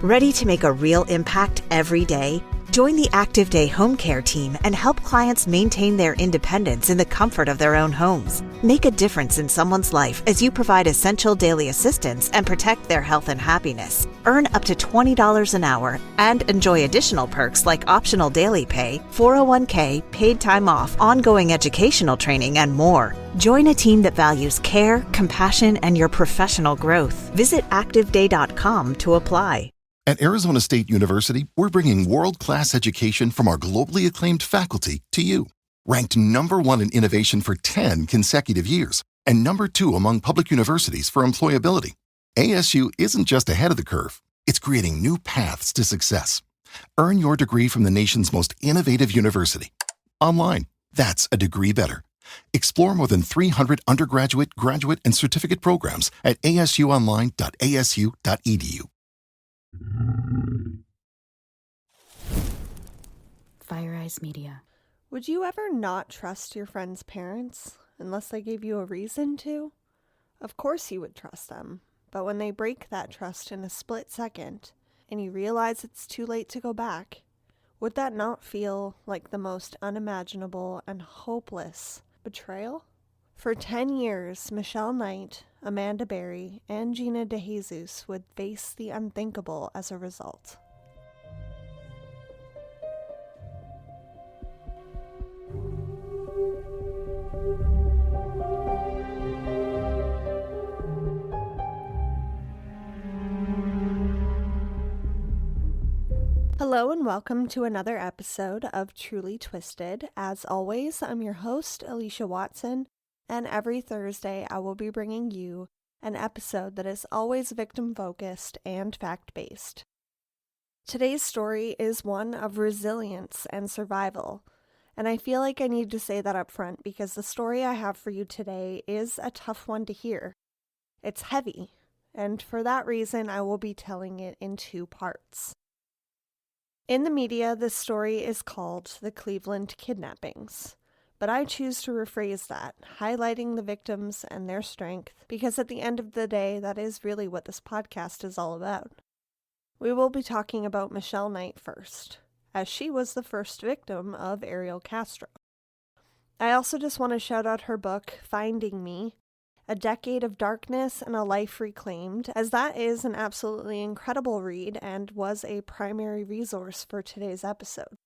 Ready to make a real impact every day? Join the Active Day Home Care team and help clients maintain their independence in the comfort of their own homes. Make a difference in someone's life as you provide essential daily assistance and protect their health and happiness. Earn up to $20 an hour and enjoy additional perks like optional daily pay, 401k, paid time off, ongoing educational training, and more. Join a team that values care, compassion, and your professional growth. Visit activeday.com to apply. At Arizona State University, we're bringing world-class education from our globally acclaimed faculty to you. Ranked #1 in innovation for 10 consecutive years and #2 among public universities for employability. ASU isn't just ahead of the curve, it's creating new paths to success. Earn your degree from the nation's most innovative university. Online, that's a degree better. Explore more than 300 undergraduate, graduate, and certificate programs at asuonline.asu.edu. Fire Eyes Media. Would you ever not trust your friend's parents unless they gave you a reason to? Of course you would trust them, but when they break that trust in a split second and you realize it's too late to go back, would that not feel like the most unimaginable and hopeless betrayal? For 10 years, Michelle Knight, Amanda Berry, and Gina DeJesus would face the unthinkable as a result. Hello and welcome to another episode of Truly Twisted. As always, I'm your host, Alicia Watson, and every Thursday I will be bringing you an episode that is always victim-focused and fact-based. Today's story is one of resilience and survival, and I feel like I need to say that up front because the story I have for you today is a tough one to hear. It's heavy, and for that reason I will be telling it in 2 parts. In the media, this story is called the Cleveland Kidnappings, but I choose to rephrase that, highlighting the victims and their strength, because at the end of the day, that is really what this podcast is all about. We will be talking about Michelle Knight first, as she was the first victim of Ariel Castro. I also just want to shout out her book, Finding Me, A Decade of Darkness and a Life Reclaimed, as that is an absolutely incredible read and was a primary resource for today's episode.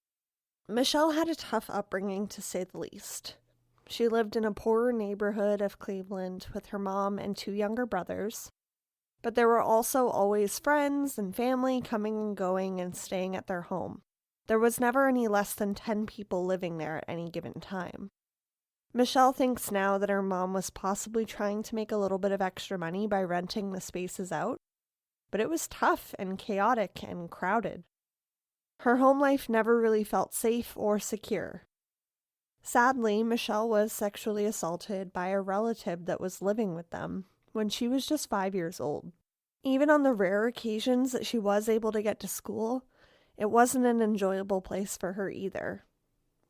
Michelle had a tough upbringing, to say the least. She lived in a poorer neighborhood of Cleveland with her mom and 2 younger brothers, but there were also always friends and family coming and going and staying at their home. There was never any less than 10 people living there at any given time. Michelle thinks now that her mom was possibly trying to make a little bit of extra money by renting the spaces out, but it was tough and chaotic and crowded. Her home life never really felt safe or secure. Sadly, Michelle was sexually assaulted by a relative that was living with them when she was just 5 years old. Even on the rare occasions that she was able to get to school, it wasn't an enjoyable place for her either.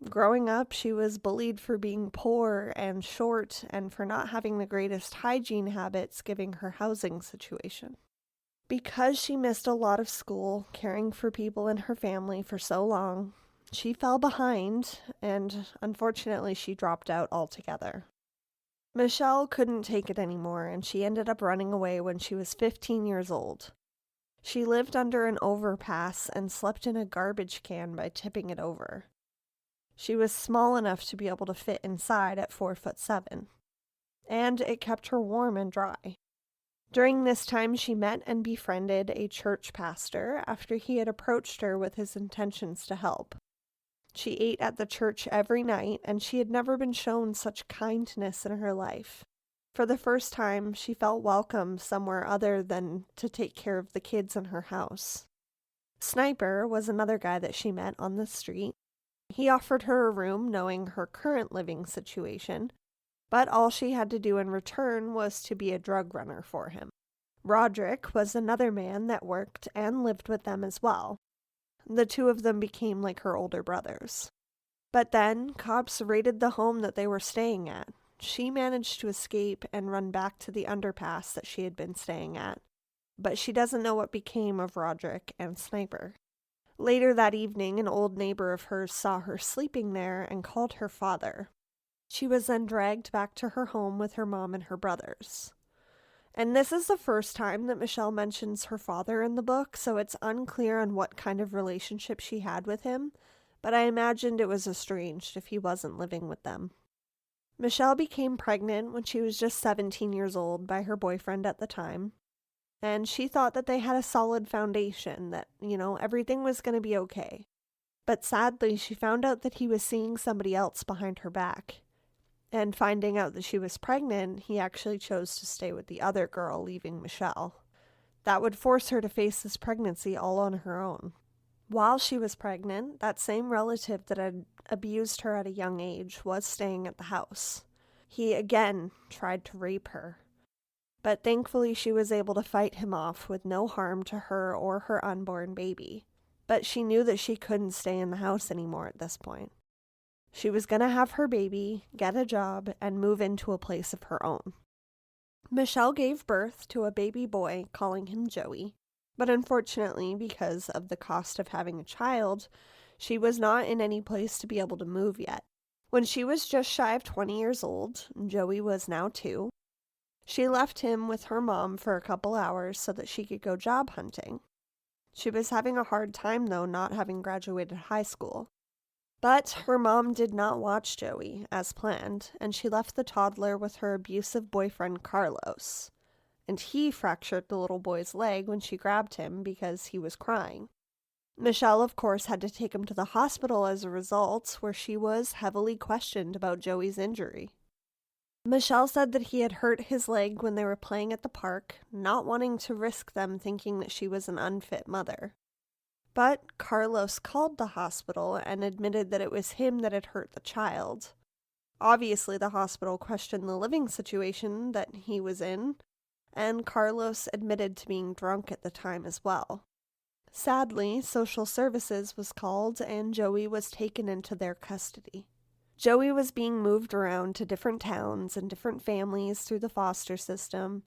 Growing up, she was bullied for being poor and short and for not having the greatest hygiene habits given her housing situation. Because she missed a lot of school, caring for people in her family for so long, she fell behind and unfortunately she dropped out altogether. Michelle couldn't take it anymore and she ended up running away when she was 15 years old. She lived under an overpass and slept in a garbage can by tipping it over. She was small enough to be able to fit inside at 4'7", and it kept her warm and dry. During this time, she met and befriended a church pastor after he had approached her with his intentions to help. She ate at the church every night, and she had never been shown such kindness in her life. For the first time, she felt welcome somewhere other than to take care of the kids in her house. Sniper was another guy that she met on the street. He offered her a room knowing her current living situation, but all she had to do in return was to be a drug runner for him. Roderick was another man that worked and lived with them as well. The 2 of them became like her older brothers. But then, cops raided the home that they were staying at. She managed to escape and run back to the underpass that she had been staying at. but she doesn't know what became of Roderick and Sniper. Later that evening, an old neighbor of hers saw her sleeping there and called her father. She was then dragged back to her home with her mom and her brothers. And this is the first time that Michelle mentions her father in the book, so it's unclear on what kind of relationship she had with him, but I imagined it was estranged if he wasn't living with them. Michelle became pregnant when she was just 17 years old by her boyfriend at the time, and she thought that they had a solid foundation, that, everything was going to be okay. But sadly, she found out that he was seeing somebody else behind her back. And finding out that she was pregnant, he actually chose to stay with the other girl, leaving Michelle. That would force her to face this pregnancy all on her own. While she was pregnant, that same relative that had abused her at a young age was staying at the house. He again tried to rape her. But thankfully she was able to fight him off with no harm to her or her unborn baby. But she knew that she couldn't stay in the house anymore at this point. She was going to have her baby, get a job, and move into a place of her own. Michelle gave birth to a baby boy, calling him Joey. But unfortunately, because of the cost of having a child, she was not in any place to be able to move yet. When she was just shy of 20 years old, Joey was now 2, she left him with her mom for a couple hours so that she could go job hunting. She was having a hard time, though, not having graduated high school. But her mom did not watch Joey, as planned, and she left the toddler with her abusive boyfriend Carlos. And he fractured the little boy's leg when she grabbed him because he was crying. Michelle, of course, had to take him to the hospital as a result, where she was heavily questioned about Joey's injury. Michelle said that he had hurt his leg when they were playing at the park, not wanting to risk them thinking that she was an unfit mother. But Carlos called the hospital and admitted that it was him that had hurt the child. Obviously, the hospital questioned the living situation that he was in, and Carlos admitted to being drunk at the time as well. Sadly, social services was called and Joey was taken into their custody. Joey was being moved around to different towns and different families through the foster system,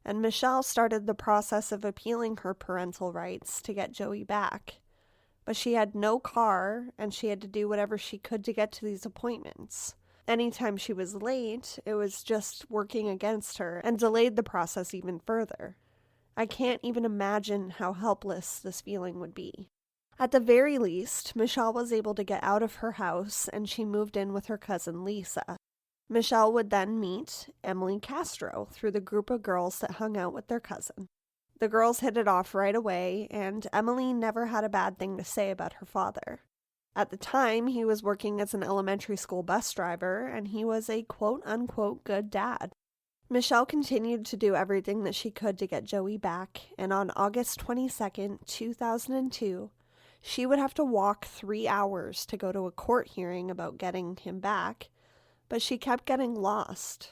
and Michelle started the process of appealing her parental rights to get Joey back. But she had no car, and she had to do whatever she could to get to these appointments. Anytime she was late, it was just working against her and delayed the process even further. I can't even imagine how helpless this feeling would be. At the very least, Michelle was able to get out of her house, and she moved in with her cousin Lisa. Michelle would then meet Ariel Castro through the group of girls that hung out with their cousin. The girls hit it off right away, and Emily never had a bad thing to say about her father. At the time, he was working as an elementary school bus driver, and he was a quote-unquote good dad. Michelle continued to do everything that she could to get Joey back, and on August 22nd, 2002, she would have to walk 3 hours to go to a court hearing about getting him back, but she kept getting lost.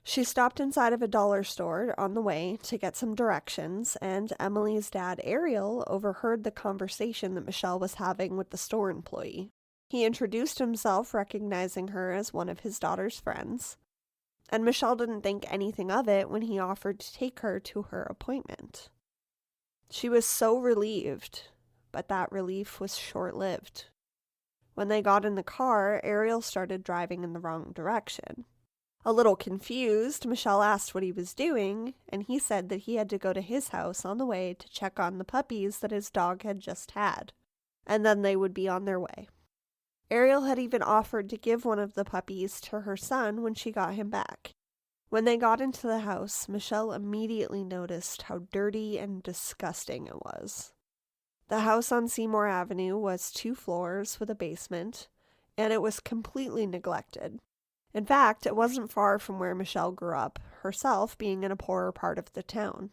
She stopped inside of a dollar store on the way to get some directions, and Emily's dad, Ariel, overheard the conversation that Michelle was having with the store employee. He introduced himself, recognizing her as one of his daughter's friends, and Michelle didn't think anything of it when he offered to take her to her appointment. She was so relieved, but that relief was short-lived. When they got in the car, Ariel started driving in the wrong direction. A little confused, Michelle asked what he was doing, and he said that he had to go to his house on the way to check on the puppies that his dog had just had, and then they would be on their way. Ariel had even offered to give one of the puppies to her son when she got him back. When they got into the house, Michelle immediately noticed how dirty and disgusting it was. The house on Seymour Avenue was 2 floors with a basement, and it was completely neglected. In fact, it wasn't far from where Michelle grew up, herself being in a poorer part of the town.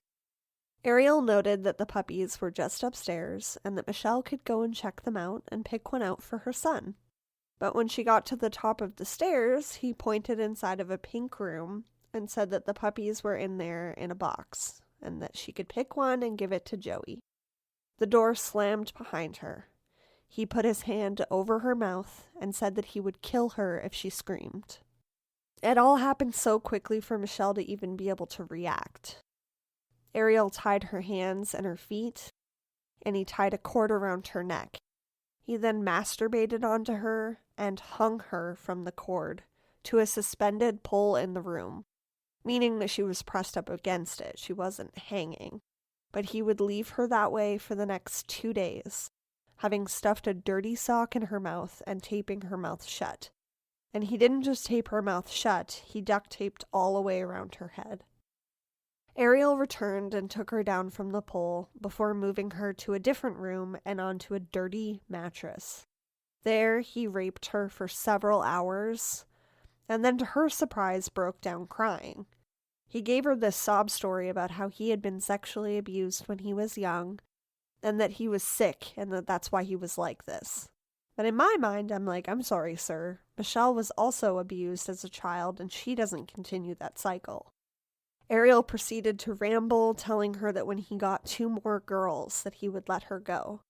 Ariel noted that the puppies were just upstairs, and that Michelle could go and check them out and pick one out for her son. But when she got to the top of the stairs, he pointed inside of a pink room and said that the puppies were in there in a box, and that she could pick one and give it to Joey. The door slammed behind her. He put his hand over her mouth and said that he would kill her if she screamed. It all happened so quickly for Michelle to even be able to react. Ariel tied her hands and her feet, and he tied a cord around her neck. He then masturbated onto her and hung her from the cord to a suspended pole in the room, meaning that she was pressed up against it. She wasn't hanging. But he would leave her that way for the next 2 days, having stuffed a dirty sock in her mouth and taping her mouth shut. And he didn't just tape her mouth shut, he duct taped all the way around her head. Ariel returned and took her down from the pole before moving her to a different room and onto a dirty mattress. There, he raped her for several hours, and then to her surprise broke down crying. He gave her this sob story about how he had been sexually abused when he was young, and that he was sick, and that's why he was like this. But in my mind, I'm like, I'm sorry, sir. Michelle was also abused as a child, and she doesn't continue that cycle. Ariel proceeded to ramble, telling her that when he got 2 more girls, that he would let her go.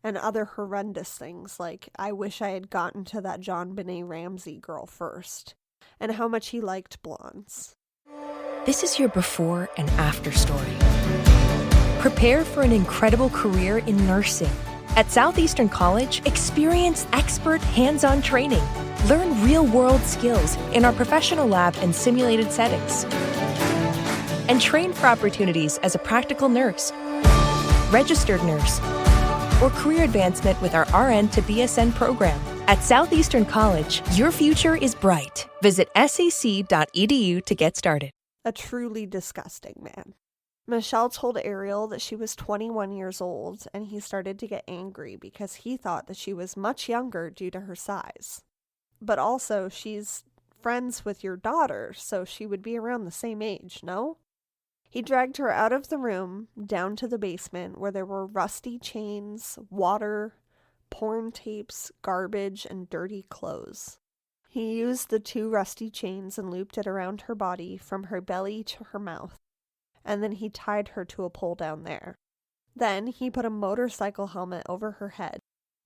And other horrendous things, like, I wish I had gotten to that John Benet Ramsey girl first, and how much he liked blondes. This is your before and after story. Prepare for an incredible career in nursing. At Southeastern College, experience expert hands-on training. Learn real-world skills in our professional lab and simulated settings. And train for opportunities as a practical nurse, registered nurse, or career advancement with our RN to BSN program. At Southeastern College, your future is bright. Visit sec.edu to get started. A truly disgusting man. Michelle told Ariel that she was 21 years old, and he started to get angry because he thought that she was much younger due to her size. But also, she's friends with your daughter, so she would be around the same age, no? He dragged her out of the room, down to the basement, where there were rusty chains, water, porn tapes, garbage, and dirty clothes. He used the 2 rusty chains and looped it around her body from her belly to her mouth, and then he tied her to a pole down there. Then he put a motorcycle helmet over her head,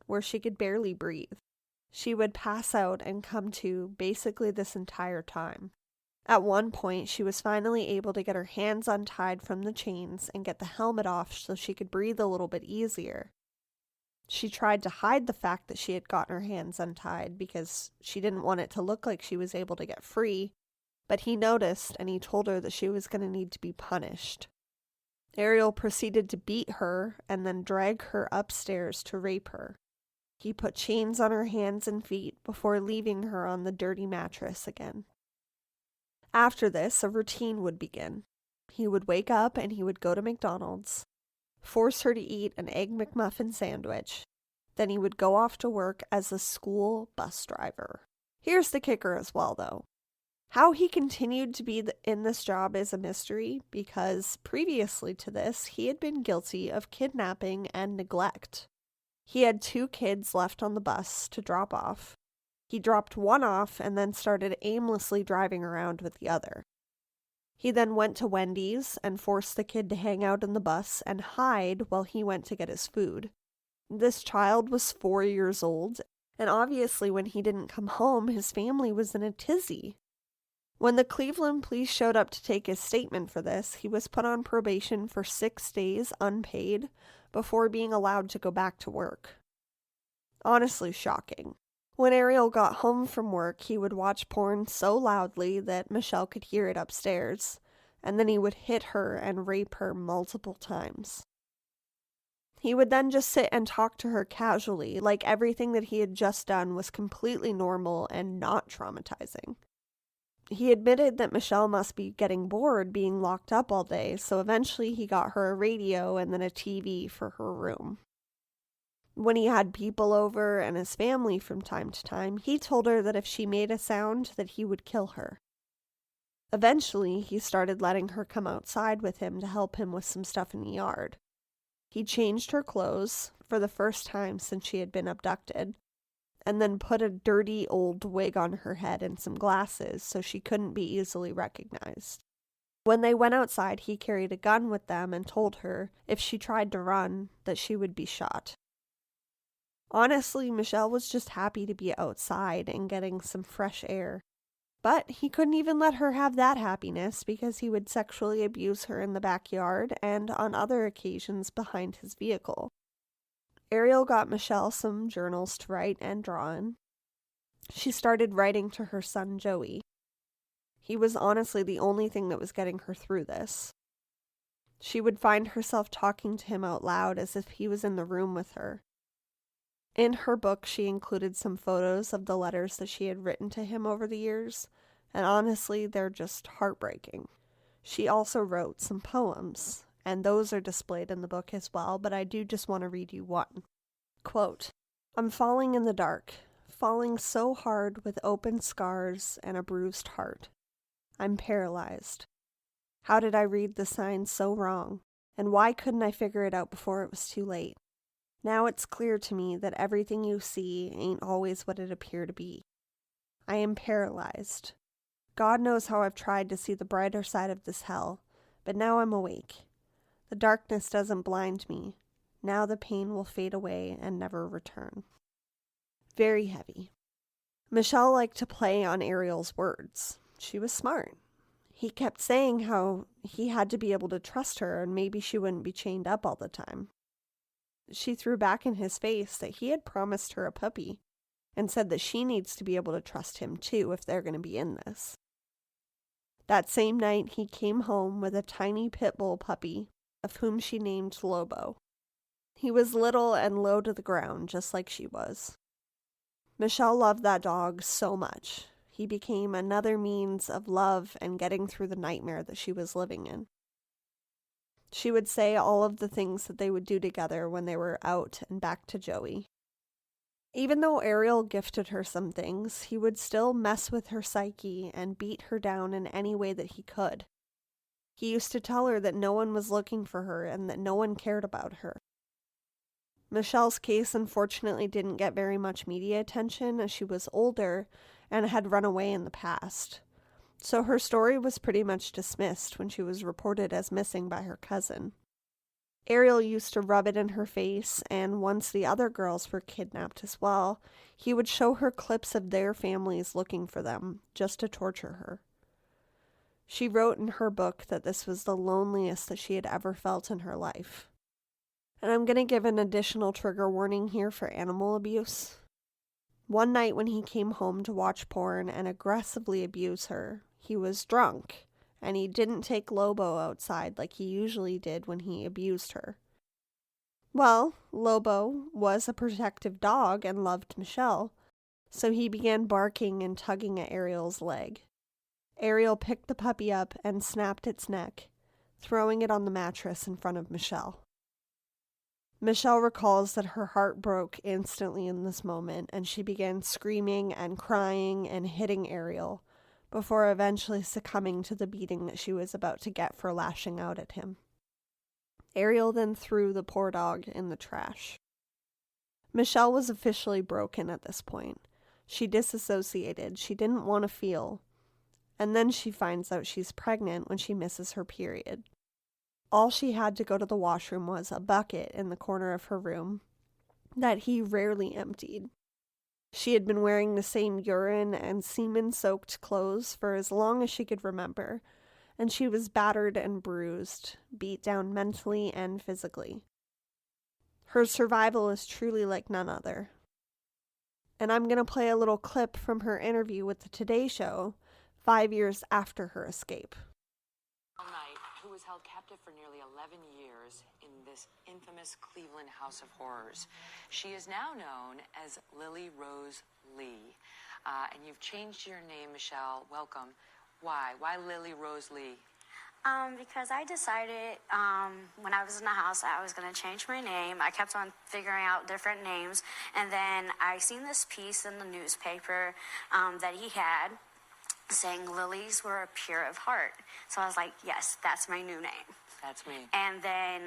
where she could barely breathe. She would pass out and come to basically this entire time. At one point, she was finally able to get her hands untied from the chains and get the helmet off so she could breathe a little bit easier. She tried to hide the fact that she had gotten her hands untied because she didn't want it to look like she was able to get free, but he noticed and he told her that she was going to need to be punished. Ariel proceeded to beat her and then drag her upstairs to rape her. He put chains on her hands and feet before leaving her on the dirty mattress again. After this, a routine would begin. He would wake up and he would go to McDonald's, force her to eat an Egg McMuffin sandwich. Then he would go off to work as a school bus driver. Here's the kicker as well, though. How he continued to be in this job is a mystery because previously to this, he had been guilty of kidnapping and neglect. He had 2 kids left on the bus to drop off. He dropped one off and then started aimlessly driving around with the other. He then went to Wendy's and forced the kid to hang out in the bus and hide while he went to get his food. This child was 4 years old, and obviously when he didn't come home, his family was in a tizzy. When the Cleveland police showed up to take his statement for this, he was put on probation for 6 days unpaid before being allowed to go back to work. Honestly shocking. When Ariel got home from work, he would watch porn so loudly that Michelle could hear it upstairs, and then he would hit her and rape her multiple times. He would then just sit and talk to her casually, like everything that he had just done was completely normal and not traumatizing. He admitted that Michelle must be getting bored being locked up all day, so eventually he got her a radio and then a TV for her room. When he had people over and his family from time to time, he told her that if she made a sound, that he would kill her. Eventually, he started letting her come outside with him to help him with some stuff in the yard. He changed her clothes for the first time since she had been abducted, and then put a dirty old wig on her head and some glasses so she couldn't be easily recognized. When they went outside, he carried a gun with them and told her if she tried to run, that she would be shot. Honestly, Michelle was just happy to be outside and getting some fresh air. But he couldn't even let her have that happiness because he would sexually abuse her in the backyard and on other occasions behind his vehicle. Ariel got Michelle some journals to write and draw in. She started writing to her son Joey. He was honestly the only thing that was getting her through this. She would find herself talking to him out loud as if he was in the room with her. In her book, she included some photos of the letters that she had written to him over the years, and honestly, they're just heartbreaking. She also wrote some poems, and those are displayed in the book as well, but I do just want to read you one. Quote, "I'm falling in the dark, falling so hard with open scars and a bruised heart. I'm paralyzed. How did I read the signs so wrong? And why couldn't I figure it out before it was too late? Now it's clear to me that everything you see ain't always what it appear to be. I am paralyzed. God knows how I've tried to see the brighter side of this hell, but now I'm awake. The darkness doesn't blind me. Now the pain will fade away and never return." Very heavy. Michelle liked to play on Ariel's words. She was smart. He kept saying how he had to be able to trust her and maybe she wouldn't be chained up all the time. She threw back in his face that he had promised her a puppy and said that she needs to be able to trust him too if they're going to be in this. That same night, he came home with a tiny pit bull puppy, of whom she named Lobo. He was little and low to the ground, just like she was. Michelle loved that dog so much. He became another means of love and getting through the nightmare that she was living in. She would say all of the things that they would do together when they were out and back to Joey. Even though Ariel gifted her some things, he would still mess with her psyche and beat her down in any way that he could. He used to tell her that no one was looking for her and that no one cared about her. Michelle's case unfortunately didn't get very much media attention as she was older and had run away in the past. So her story was pretty much dismissed when she was reported as missing by her cousin. Ariel used to rub it in her face, and once the other girls were kidnapped as well, he would show her clips of their families looking for them, just to torture her. She wrote in her book that this was the loneliest that she had ever felt in her life. And I'm going to give an additional trigger warning here for animal abuse. One night when he came home to watch porn and aggressively abuse her, he was drunk, and he didn't take Lobo outside like he usually did when he abused her. Well, Lobo was a protective dog and loved Michelle, so he began barking and tugging at Ariel's leg. Ariel picked the puppy up and snapped its neck, throwing it on the mattress in front of Michelle. Michelle recalls that her heart broke instantly in this moment, and she began screaming and crying and hitting Ariel, before eventually succumbing to the beating that she was about to get for lashing out at him. Ariel then threw the poor dog in the trash. Michelle was officially broken at this point. She disassociated. She didn't want to feel. And then she finds out she's pregnant when she misses her period. All she had to go to the washroom was a bucket in the corner of her room that he rarely emptied. She had been wearing the same urine and semen-soaked clothes for as long as she could remember, and she was battered and bruised, beat down mentally and physically. Her survival is truly like none other. And I'm going to play a little clip from her interview with the Today Show 5 years after her escape. Knight, who was held captive for nearly 11 years in this infamous Cleveland House of Horrors. She is now known as Lily Rose Lee. And you've changed your name, Michelle. Welcome. Why? Why Lily Rose Lee? Because I decided when I was in the house I was going to change my name. I kept on figuring out different names. And then I seen this piece in the newspaper that he had saying lilies were pure of heart. So I was like, yes, that's my new name. That's me. And then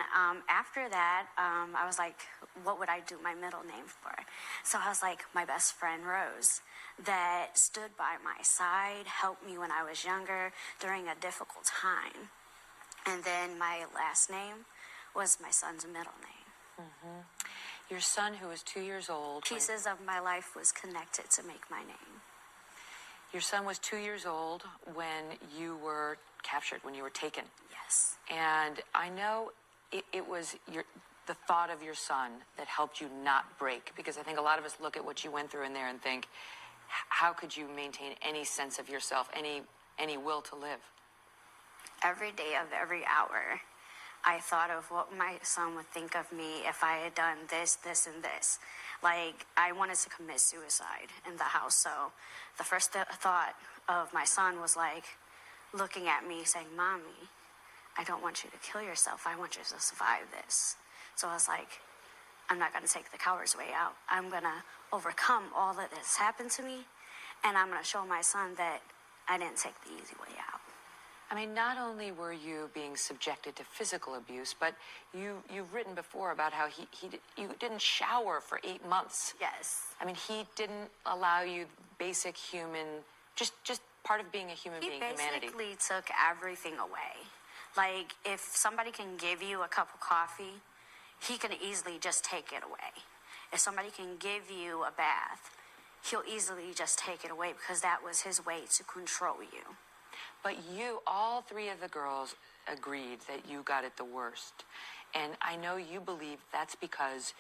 after that, I was like, what would I do my middle name for? So I was like, my best friend Rose, that stood by my side, helped me when I was younger during a difficult time. And then my last name was my son's middle name. Mm-hmm. Your son, who was 2 years old. Pieces of my life was connected to make my name. Your son was 2 years old when you were captured, when you were taken. Yes. And I know it was the thought of your son that helped you not break, because I think a lot of us look at what you went through in there and think, how could you maintain any sense of yourself, any will to live? Every day of every hour, I thought of what my son would think of me if I had done this, this, and this. Like, I wanted to commit suicide in the house. So the first thought of my son was like looking at me saying, Mommy, I don't want you to kill yourself. I want you to survive this. So I was like, I'm not going to take the coward's way out. I'm going to overcome all that has happened to me, and I'm going to show my son that I didn't take the easy way out. I mean, not only were you being subjected to physical abuse, but you've written before about how you didn't shower for 8 months. Yes. I mean, he didn't allow you basic human, just part of being a human being, humanity. He basically took everything away. Like, if somebody can give you a cup of coffee, he can easily just take it away. If somebody can give you a bath, he'll easily just take it away, because that was his way to control you. But all three of the girls agreed that you got it the worst. And I know you believe that's because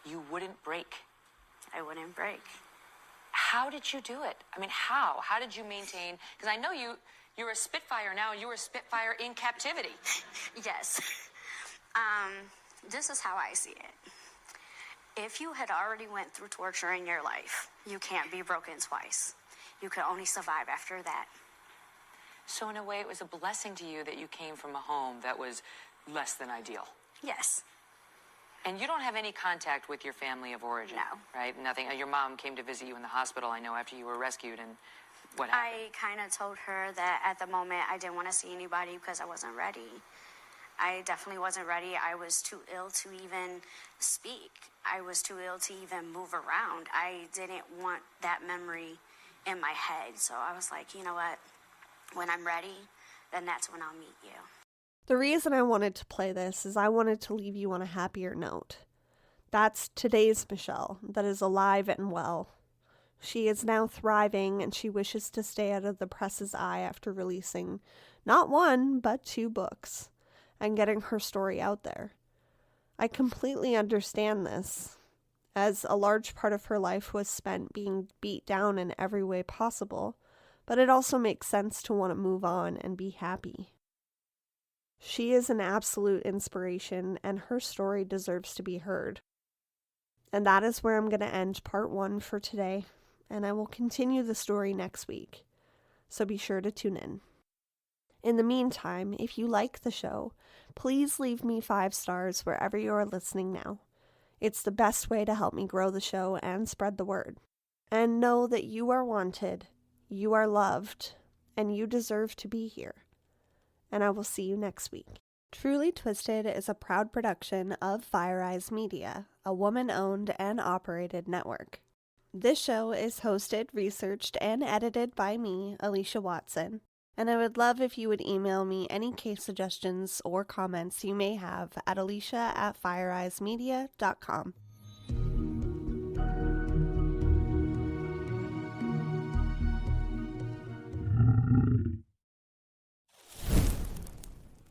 you wouldn't break. I wouldn't break. How did you do it? I mean, how? How did you maintain? Because I know you're a Spitfire now, and you were a Spitfire in captivity. Yes. This is how I see it. If you had already went through torture in your life, you can't be broken twice. You can only survive after that. So in a way, it was a blessing to you that you came from a home that was less than ideal. Yes. And you don't have any contact with your family of origin? No. Right? Nothing. Your mom came to visit you in the hospital, I know, after you were rescued, and what happened? I kind of told her that at the moment I didn't want to see anybody because I wasn't ready. I definitely wasn't ready. I was too ill to even speak. I was too ill to even move around. I didn't want that memory in my head. So I was like, you know what? When I'm ready, then that's when I'll meet you. The reason I wanted to play this is I wanted to leave you on a happier note. That's today's Michelle, that is alive and well. She is now thriving, and she wishes to stay out of the press's eye after releasing not 1, but 2 books and getting her story out there. I completely understand this, as a large part of her life was spent being beat down in every way possible, but it also makes sense to want to move on and be happy. She is an absolute inspiration, and her story deserves to be heard. And that is where I'm going to end part 1 for today, and I will continue the story next week, so be sure to tune in. In the meantime, if you like the show, please leave me 5 stars wherever you are listening now. It's the best way to help me grow the show and spread the word. And know that you are wanted, you are loved, and you deserve to be here. And I will see you next week. Truly Twisted is a proud production of Fire Eyes Media, a woman-owned and operated network. This show is hosted, researched, and edited by me, Alicia Watson. And I would love if you would email me any case suggestions or comments you may have at alicia@fireeyesmedia.com.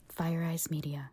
Fire Eyes Media.